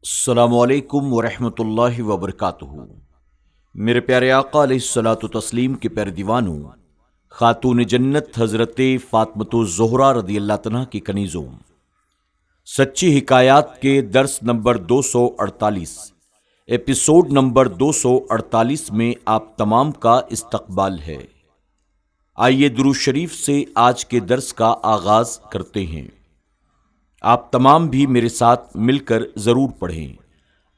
السلام علیکم ورحمۃ اللہ وبرکاتہ۔ میرے پیارے آقا علیہ الصلوۃ والتسلیم کے پیارے دیوانوں، خاتون جنت حضرت فاطمۃ الزہرا رضی اللہ عنہا کی کنیزوں، سچی حکایات کے درس نمبر 248 ایپیسوڈ نمبر 248 میں آپ تمام کا استقبال ہے۔ آئیے درود شریف سے آج کے درس کا آغاز کرتے ہیں۔ آپ تمام بھی میرے ساتھ مل کر ضرور پڑھیں۔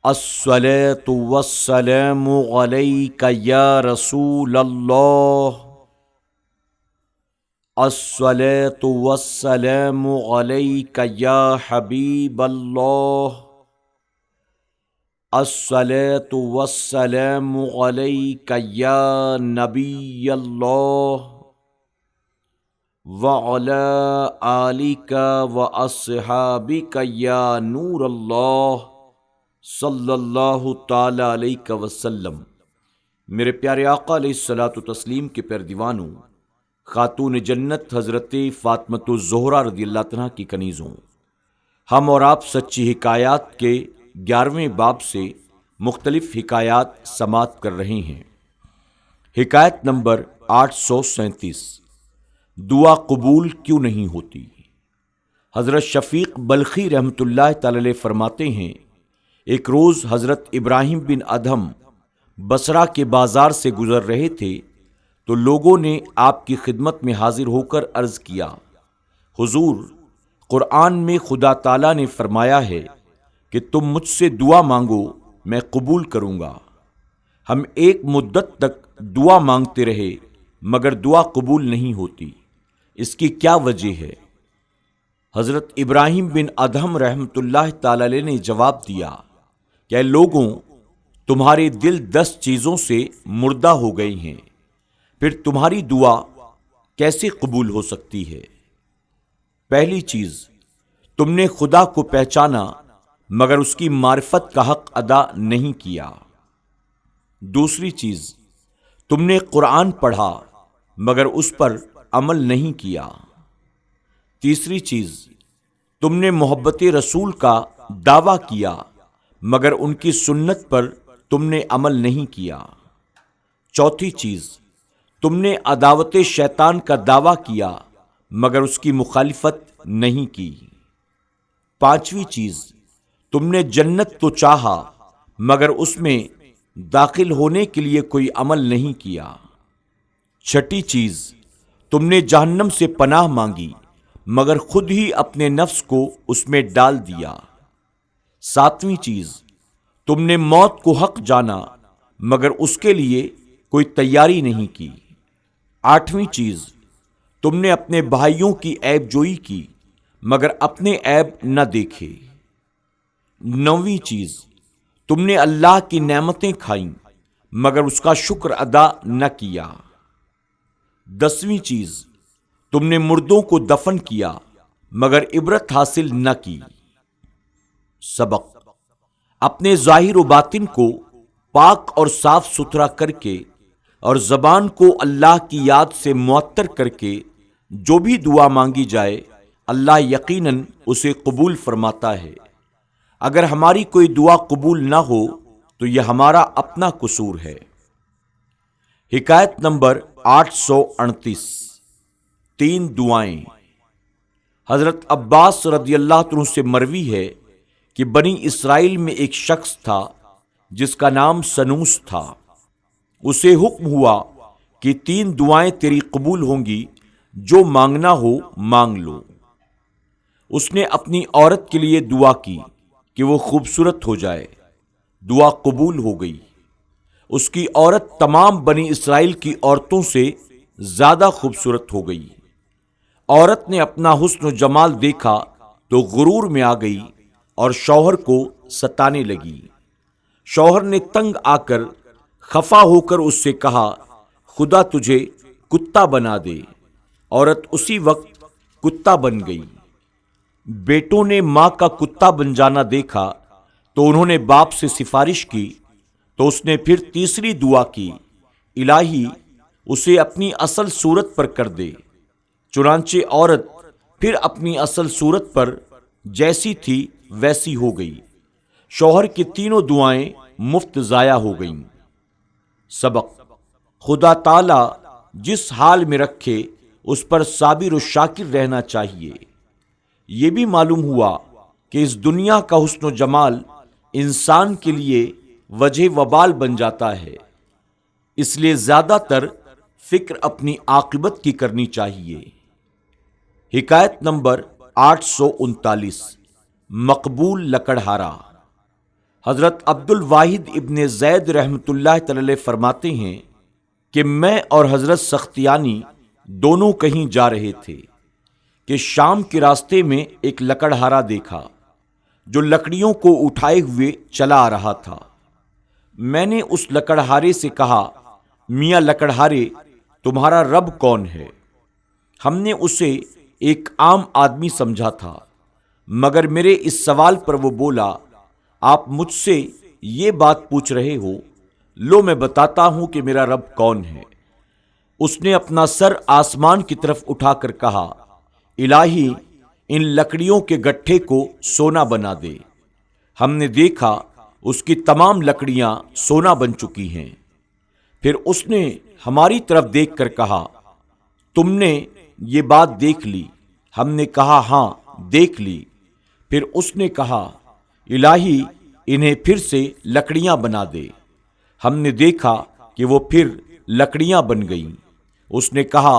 الصلاۃ والسلام علیک یا رسول اللہ، الصلاۃ والسلام علیک یا حبیب اللہ، الصلاۃ والسلام علیک یا نبی اللہ، وَعَلَىٰ آلِكَ وَأَصْحَابِكَ يَا نور اللہ صلی اللہ تعالی علیہ وسلم۔ میرے پیارے آقا علیہ الصلوۃ والتسلیم کے پیارے دیوانوں، خاتون جنت حضرت فاطمۃ الزہرا رضی اللہ عنہا کی کنیزوں، ہم اور آپ سچی حکایات کے 11ویں باب سے مختلف حکایات سماعت کر رہے ہیں۔ حکایت نمبر 837، دعا قبول کیوں نہیں ہوتی؟ حضرت شفیق بلخی رحمۃ اللہ تعالی علیہ فرماتے ہیں، ایک روز حضرت ابراہیم بن ادہم بصرہ کے بازار سے گزر رہے تھے تو لوگوں نے آپ کی خدمت میں حاضر ہو کر عرض کیا، حضور، قرآن میں خدا تعالیٰ نے فرمایا ہے کہ تم مجھ سے دعا مانگو میں قبول کروں گا۔ ہم ایک مدت تک دعا مانگتے رہے مگر دعا قبول نہیں ہوتی، اس کی کیا وجہ ہے؟ حضرت ابراہیم بن ادہم رحمۃ اللہ تعالی علیہ نے جواب دیا کہ اے لوگوں، تمہارے دل 10 چیزوں سے مردہ ہو گئے ہیں، پھر تمہاری دعا کیسے قبول ہو سکتی ہے؟ پہلی چیز، تم نے خدا کو پہچانا مگر اس کی معرفت کا حق ادا نہیں کیا۔ دوسری چیز، تم نے قرآن پڑھا مگر اس پر عمل نہیں کیا۔ تیسری چیز، تم نے محبت رسول کا دعویٰ کیا مگر ان کی سنت پر تم نے عمل نہیں کیا۔ چوتھی چیز، تم نے عداوت شیطان کا دعویٰ کیا مگر اس کی مخالفت نہیں کی۔ پانچویں چیز، تم نے جنت تو چاہا مگر اس میں داخل ہونے کے لیے کوئی عمل نہیں کیا۔ چھٹی چیز، تم نے جہنم سے پناہ مانگی مگر خود ہی اپنے نفس کو اس میں ڈال دیا۔ ساتویں چیز، تم نے موت کو حق جانا مگر اس کے لیے کوئی تیاری نہیں کی۔ آٹھویں چیز، تم نے اپنے بھائیوں کی عیب جوئی کی مگر اپنے عیب نہ دیکھے۔ نویں چیز، تم نے اللہ کی نعمتیں کھائیں مگر اس کا شکر ادا نہ کیا۔ 10ویں چیز، تم نے مردوں کو دفن کیا مگر عبرت حاصل نہ کی۔ سبق: اپنے ظاہر و باطن کو پاک اور صاف ستھرا کر کے اور زبان کو اللہ کی یاد سے معطر کر کے جو بھی دعا مانگی جائے اللہ یقیناً اسے قبول فرماتا ہے۔ اگر ہماری کوئی دعا قبول نہ ہو تو یہ ہمارا اپنا قصور ہے۔ حکایت نمبر 838، 3 دعائیں۔ حضرت عباس رضی اللہ عنہ سے مروی ہے کہ بنی اسرائیل میں ایک شخص تھا جس کا نام سنوس تھا۔ اسے حکم ہوا کہ 3 دعائیں تیری قبول ہوں گی، جو مانگنا ہو مانگ لو۔ اس نے اپنی عورت کے لیے دعا کی کہ وہ خوبصورت ہو جائے، دعا قبول ہو گئی۔ اس کی عورت تمام بنی اسرائیل کی عورتوں سے زیادہ خوبصورت ہو گئی۔ عورت نے اپنا حسن و جمال دیکھا تو غرور میں آ گئی اور شوہر کو ستانے لگی۔ شوہر نے تنگ آ کر خفا ہو کر اس سے کہا، خدا تجھے کتا بنا دے۔ عورت اسی وقت کتا بن گئی۔ بیٹوں نے ماں کا کتا بن جانا دیکھا تو انہوں نے باپ سے سفارش کی تو اس نے پھر تیسری دعا کی، الہی اسے اپنی اصل صورت پر کر دے۔ چنانچہ عورت پھر اپنی اصل صورت پر جیسی تھی ویسی ہو گئی۔ شوہر کی تینوں دعائیں مفت ضائع ہو گئیں۔ سبق: خدا تعالی جس حال میں رکھے اس پر صابر و شاکر رہنا چاہیے۔ یہ بھی معلوم ہوا کہ اس دنیا کا حسن و جمال انسان کے لیے وجہ وبال بن جاتا ہے، اس لیے زیادہ تر فکر اپنی عاقبت کی کرنی چاہیے۔ حکایت نمبر 839 مقبول لکڑہارا۔ حضرت عبد الواحد ابن زید رحمۃ اللہ تعالی فرماتے ہیں کہ میں اور حضرت سختیانی دونوں کہیں جا رہے تھے کہ شام کے راستے میں ایک لکڑہارا دیکھا جو لکڑیوں کو اٹھائے ہوئے چلا آ رہا تھا۔ میں نے اس لکڑہارے سے کہا، میاں لکڑہارے، تمہارا رب کون ہے؟ ہم نے اسے ایک عام آدمی سمجھا تھا، مگر میرے اس سوال پر وہ بولا، آپ مجھ سے یہ بات پوچھ رہے ہو، لو میں بتاتا ہوں کہ میرا رب کون ہے۔ اس نے اپنا سر آسمان کی طرف اٹھا کر کہا، الہی ان لکڑیوں کے گٹھے کو سونا بنا دے۔ ہم نے دیکھا اس کی تمام لکڑیاں سونا بن چکی ہیں۔ پھر اس نے ہماری طرف دیکھ کر کہا، تم نے یہ بات دیکھ لی؟ ہم نے کہا، ہاں دیکھ لی۔ پھر اس نے کہا، الہی انہیں پھر سے لکڑیاں بنا دے۔ ہم نے دیکھا کہ وہ پھر لکڑیاں بن گئیں۔ اس نے کہا،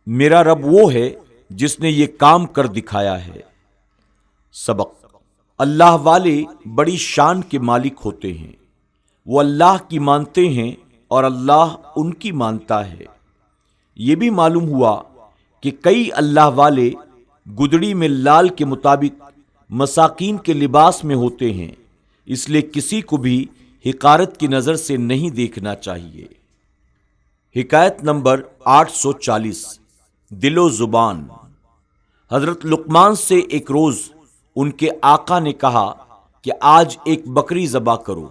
میرا رب وہ ہے جس نے یہ کام کر دکھایا ہے۔ سبق: اللہ والے بڑی شان کے مالک ہوتے ہیں، وہ اللہ کی مانتے ہیں اور اللہ ان کی مانتا ہے۔ یہ بھی معلوم ہوا کہ کئی اللہ والے گدڑی میں لال کے مطابق مساکین کے لباس میں ہوتے ہیں، اس لیے کسی کو بھی حقارت کی نظر سے نہیں دیکھنا چاہیے۔ حکایت نمبر 840 دل و زبان۔ حضرت لقمان سے ایک روز ان کے آقا نے کہا کہ آج ایک بکری ذبح کرو،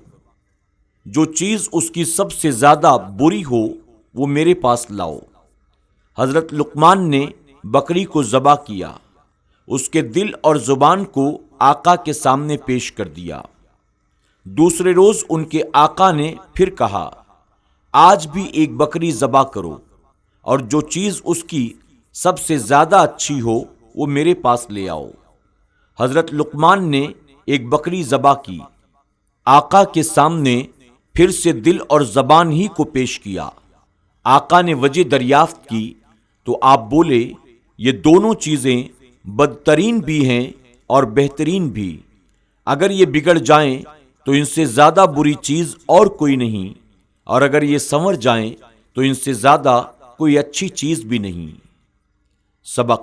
جو چیز اس کی سب سے زیادہ بری ہو وہ میرے پاس لاؤ۔ حضرت لقمان نے بکری کو ذبح کیا، اس کے دل اور زبان کو آقا کے سامنے پیش کر دیا۔ دوسرے روز ان کے آقا نے پھر کہا، آج بھی ایک بکری ذبح کرو، اور جو چیز اس کی سب سے زیادہ اچھی ہو وہ میرے پاس لے آؤ۔ حضرت لقمان نے ایک بکری ذبح کی، آقا کے سامنے پھر سے دل اور زبان ہی کو پیش کیا۔ آقا نے وجہ دریافت کی تو آپ بولے، یہ دونوں چیزیں بدترین بھی ہیں اور بہترین بھی، اگر یہ بگڑ جائیں تو ان سے زیادہ بری چیز اور کوئی نہیں، اور اگر یہ سنور جائیں تو ان سے زیادہ کوئی اچھی چیز بھی نہیں۔ سبق: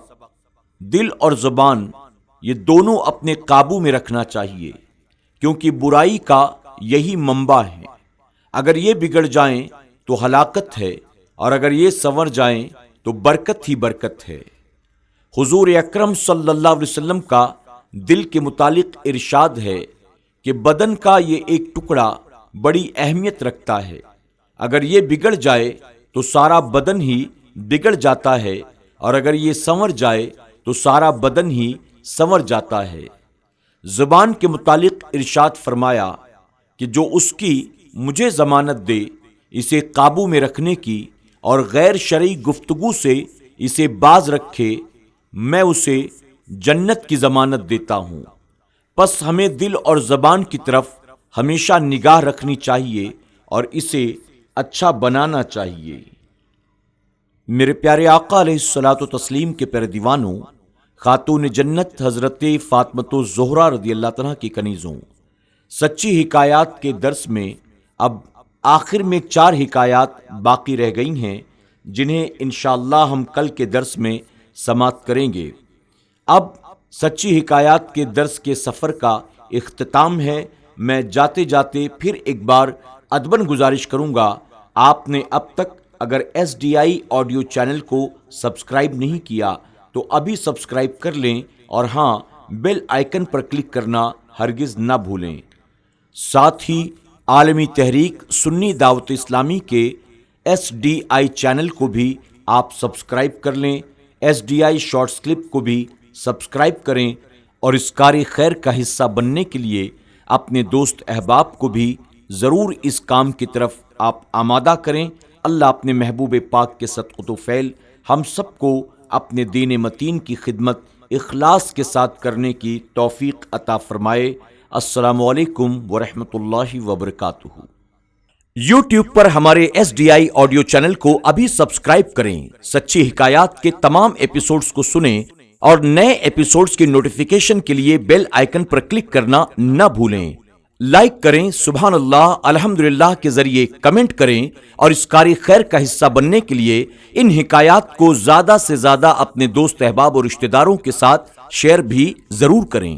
دل اور زبان یہ دونوں اپنے قابو میں رکھنا چاہیے، کیونکہ برائی کا یہی منبع ہے۔ اگر یہ بگڑ جائیں تو ہلاکت ہے، اور اگر یہ سنور جائیں تو برکت ہی برکت ہے۔ حضور اکرم صلی اللہ علیہ وسلم کا دل کے متعلق ارشاد ہے کہ بدن کا یہ ایک ٹکڑا بڑی اہمیت رکھتا ہے، اگر یہ بگڑ جائے تو سارا بدن ہی بگڑ جاتا ہے، اور اگر یہ سنور جائے تو سارا بدن ہی سنور جاتا ہے۔ زبان کے متعلق ارشاد فرمایا کہ جو اس کی مجھے ضمانت دے اسے قابو میں رکھنے کی اور غیر شرعی گفتگو سے اسے باز رکھے، میں اسے جنت کی ضمانت دیتا ہوں۔ پس ہمیں دل اور زبان کی طرف ہمیشہ نگاہ رکھنی چاہیے اور اسے اچھا بنانا چاہیے۔ میرے پیارے آقا علیہ الصلوۃ والتسلیم کے پیارے دیوانوں، خاتون جنت حضرت فاطمۃ الزہرا رضی اللہ عنہا کی کنیزوں، سچی حکایات کے درس میں اب آخر میں 4 حکایات باقی رہ گئی ہیں، جنہیں انشاءاللہ ہم کل کے درس میں سماعت کریں گے۔ اب سچی حکایات کے درس کے سفر کا اختتام ہے۔ میں جاتے جاتے پھر ایک بار ادباً گزارش کروں گا، آپ نے اب تک اگر SDI آڈیو چینل کو سبسکرائب نہیں کیا تو ابھی سبسکرائب کر لیں، اور ہاں بیل آئیکن پر کلک کرنا ہرگز نہ بھولیں۔ ساتھ ہی عالمی تحریک سنی دعوت اسلامی کے SDI چینل کو بھی آپ سبسکرائب کر لیں، SDI شارٹس کلپ کو بھی سبسکرائب کریں، اور اس کار خیر کا حصہ بننے کے لیے اپنے دوست احباب کو بھی ضرور اس کام کی طرف آپ آمادہ کریں۔ اللہ اپنے محبوب پاک کے صدقۃ و فعل ہم سب کو اپنے دین متین کی خدمت اخلاص کے ساتھ کرنے کی توفیق عطا فرمائے۔ السلام علیکم ورحمۃ اللہ وبرکاتہ۔ یوٹیوب پر ہمارے SDI آڈیو چینل کو ابھی سبسکرائب کریں، سچی حکایات کے تمام ایپیسوڈز کو سنیں اور نئے ایپیسوڈز کی نوٹیفیکیشن کے لیے بیل آئیکن پر کلک کرنا نہ بھولیں۔ لائک کریں، سبحان اللہ، الحمدللہ کے ذریعے کمنٹ کریں اور اس کاری خیر کا حصہ بننے کے لیے ان حکایات کو زیادہ سے زیادہ اپنے دوست احباب اور رشتہ داروں کے ساتھ شیئر بھی ضرور کریں۔